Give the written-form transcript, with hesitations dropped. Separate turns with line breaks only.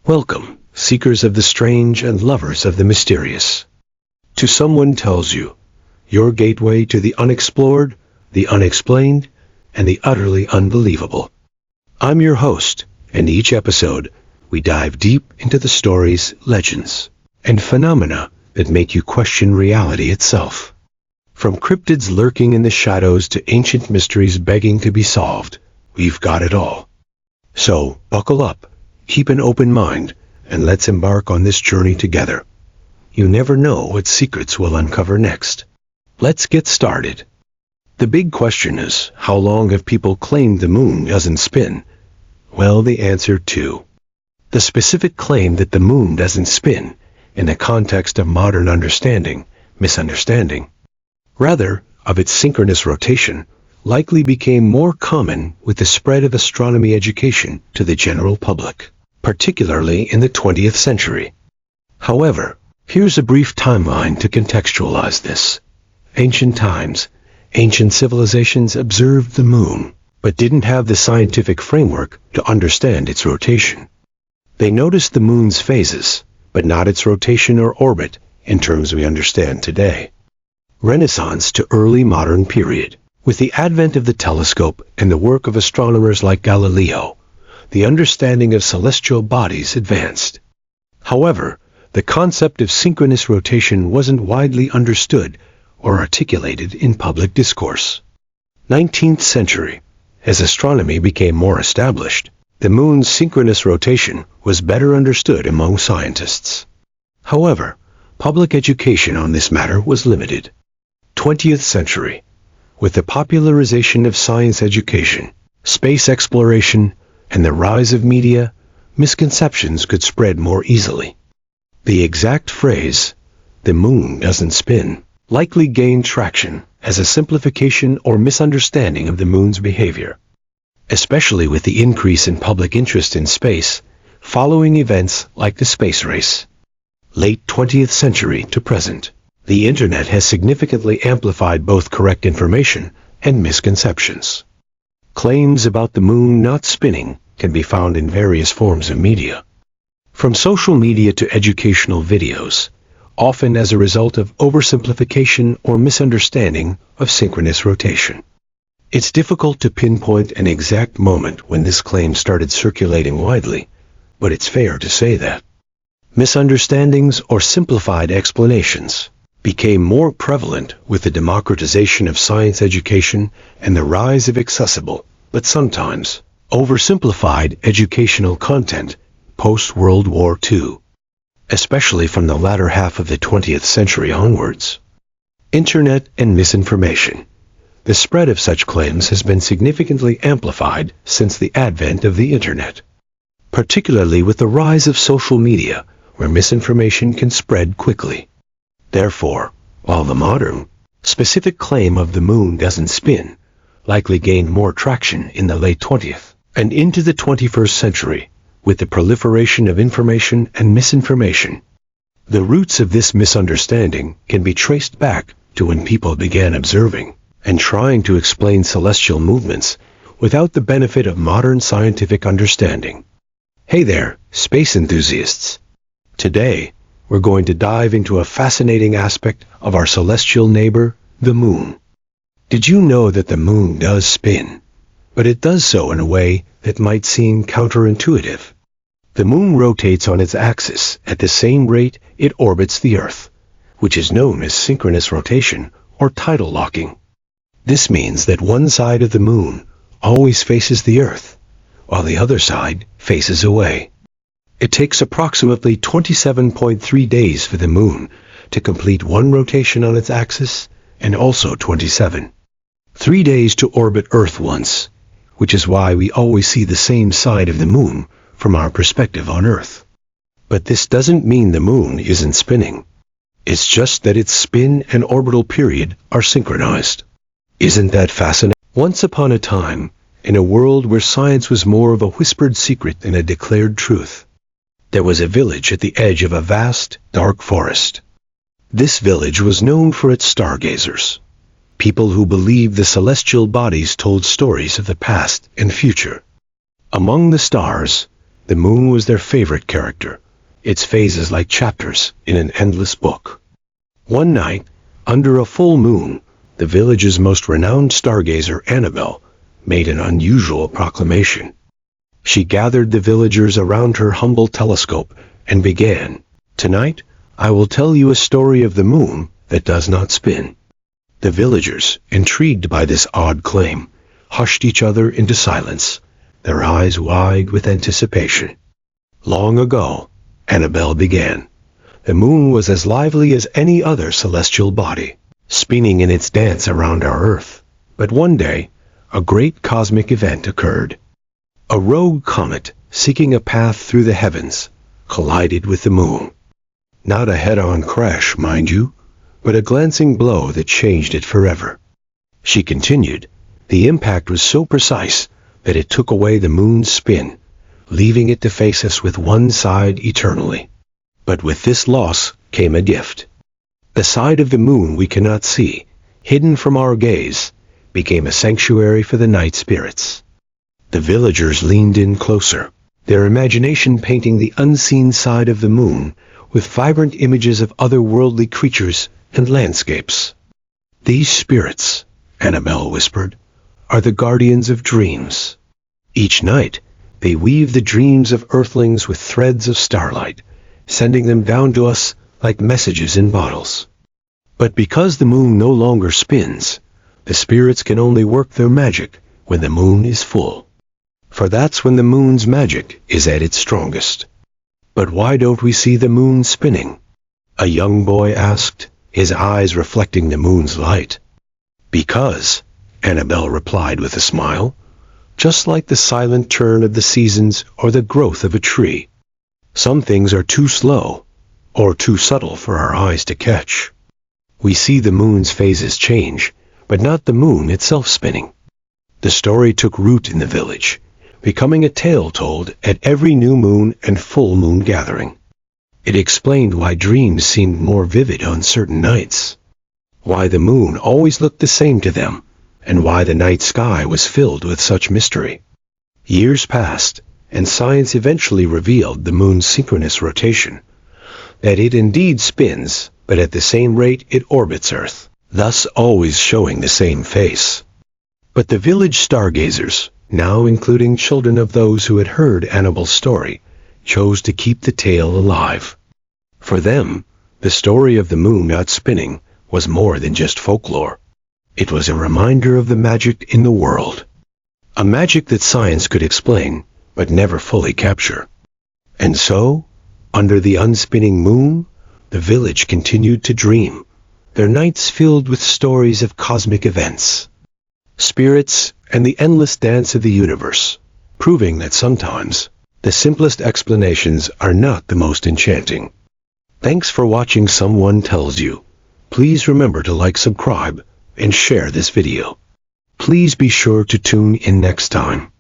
Welcome, seekers of the strange and lovers of the mysterious. To Someone Tells You, your gateway to the unexplored, the unexplained, and the utterly unbelievable. I'm your host, and each episode, we dive deep into the stories, legends, and phenomena that make you question reality itself. From cryptids lurking in the shadows to ancient mysteries begging to be solved, we've got it all. So, buckle up, keep an open mind, and let's embark on this journey together. You never know what secrets we'll uncover next. Let's get started. The big question is, how long have people claimed the moon doesn't spin? Well, the answer too. The specific claim that the moon doesn't spin, in the context of modern misunderstanding, rather, of its synchronous rotation, likely became more common with the spread of astronomy education to the general public, particularly in the 20th century. However, here's a brief timeline to contextualize this. Ancient times, ancient civilizations observed the moon, but didn't have the scientific framework to understand its rotation. They noticed the moon's phases, but not its rotation or orbit in terms we understand today. Renaissance to early modern period. With the advent of the telescope and the work of astronomers like Galileo, the understanding of celestial bodies advanced. However, the concept of synchronous rotation wasn't widely understood or articulated in public discourse. 19th century. As astronomy became more established, the moon's synchronous rotation was better understood among scientists. However, public education on this matter was limited. 20th century. With the popularization of science education, space exploration, and the rise of media, misconceptions could spread more easily. The exact phrase, "the moon doesn't spin," likely gained traction as a simplification or misunderstanding of the moon's behavior. Especially with the increase in public interest in space, following events like the space race. Late 20th century to present. The internet has significantly amplified both correct information and misconceptions. Claims about the moon not spinning can be found in various forms of media. From social media to educational videos, often as a result of oversimplification or misunderstanding of synchronous rotation. It's difficult to pinpoint an exact moment when this claim started circulating widely, but it's fair to say that misunderstandings or simplified explanations became more prevalent with the democratization of science education and the rise of accessible, but sometimes oversimplified educational content post-World War II, especially from the latter half of the 20th century onwards. Internet and misinformation. The spread of such claims has been significantly amplified since the advent of the Internet, particularly with the rise of social media, where misinformation can spread quickly. Therefore, while the modern, specific claim of the moon doesn't spin likely gained more traction in the late 20th and into the 21st century with the proliferation of information and misinformation, the roots of this misunderstanding can be traced back to when people began observing and trying to explain celestial movements without the benefit of modern scientific understanding. Hey there, space enthusiasts! Today, we're going to dive into a fascinating aspect of our celestial neighbor, the moon. Did you know that the moon does spin? But it does so in a way that might seem counterintuitive. The moon rotates on its axis at the same rate it orbits the Earth, which is known as synchronous rotation or tidal locking. This means that one side of the moon always faces the Earth, while the other side faces away. It takes approximately 27.3 days for the moon to complete one rotation on its axis and also 3 days to orbit Earth once, which is why we always see the same side of the moon from our perspective on Earth. But this doesn't mean the moon isn't spinning. It's just that its spin and orbital period are synchronized. Isn't that fascinating? Once upon a time, in a world where science was more of a whispered secret than a declared truth, there was a village at the edge of a vast, dark forest. This village was known for its stargazers, people who believed the celestial bodies told stories of the past and future. Among the stars, The moon was their favorite character, its phases like chapters in an endless book. One night, under a full moon, the village's most renowned stargazer, Annabel, made an unusual proclamation. She gathered the villagers around her humble telescope and began, "Tonight, I will tell you a story of the moon that does not spin." The villagers, intrigued by this odd claim, hushed each other into silence, their eyes wide with anticipation. Long ago, Annabel began, the moon was as lively as any other celestial body, spinning in its dance around our Earth. But one day, a great cosmic event occurred. A rogue comet, seeking a path through the heavens, collided with the moon. Not a head-on crash, mind you, but a glancing blow that changed it forever. She continued, the impact was so precise that it took away the moon's spin, leaving it to face us with one side eternally. But with this loss came a gift. The side of the moon we cannot see, hidden from our gaze, became a sanctuary for the night spirits. The villagers leaned in closer, their imagination painting the unseen side of the moon with vibrant images of otherworldly creatures and landscapes. "These spirits," Annabel whispered, "are the guardians of dreams. Each night, they weave the dreams of earthlings with threads of starlight, sending them down to us like messages in bottles. But because the moon no longer spins, the spirits can only work their magic when the moon is full. For that's when the moon's magic is at its strongest." "But why don't we see the moon spinning?" a young boy asked, his eyes reflecting the moon's light. "Because," Annabel replied with a smile, "just like the silent turn of the seasons or the growth of a tree, some things are too slow or too subtle for our eyes to catch. We see the moon's phases change, but not the moon itself spinning." The story took root in the village, becoming a tale told at every new moon and full moon gathering. It explained why dreams seemed more vivid on certain nights, why the moon always looked the same to them, and why the night sky was filled with such mystery. Years passed, and science eventually revealed the moon's synchronous rotation, that it indeed spins, but at the same rate it orbits Earth, thus always showing the same face. But the village stargazers, now including children of those who had heard Annabel's story, chose to keep the tale alive. For them, the story of the moon not spinning was more than just folklore. It was a reminder of the magic in the world. A magic that science could explain, but never fully capture. And so, under the unspinning moon, the village continued to dream, their nights filled with stories of cosmic events, spirits, and the endless dance of the universe, proving that sometimes the simplest explanations are not the most enchanting. Thanks for watching Someone Tells You. Please remember to like, subscribe, and share this video. Please be sure to tune in next time.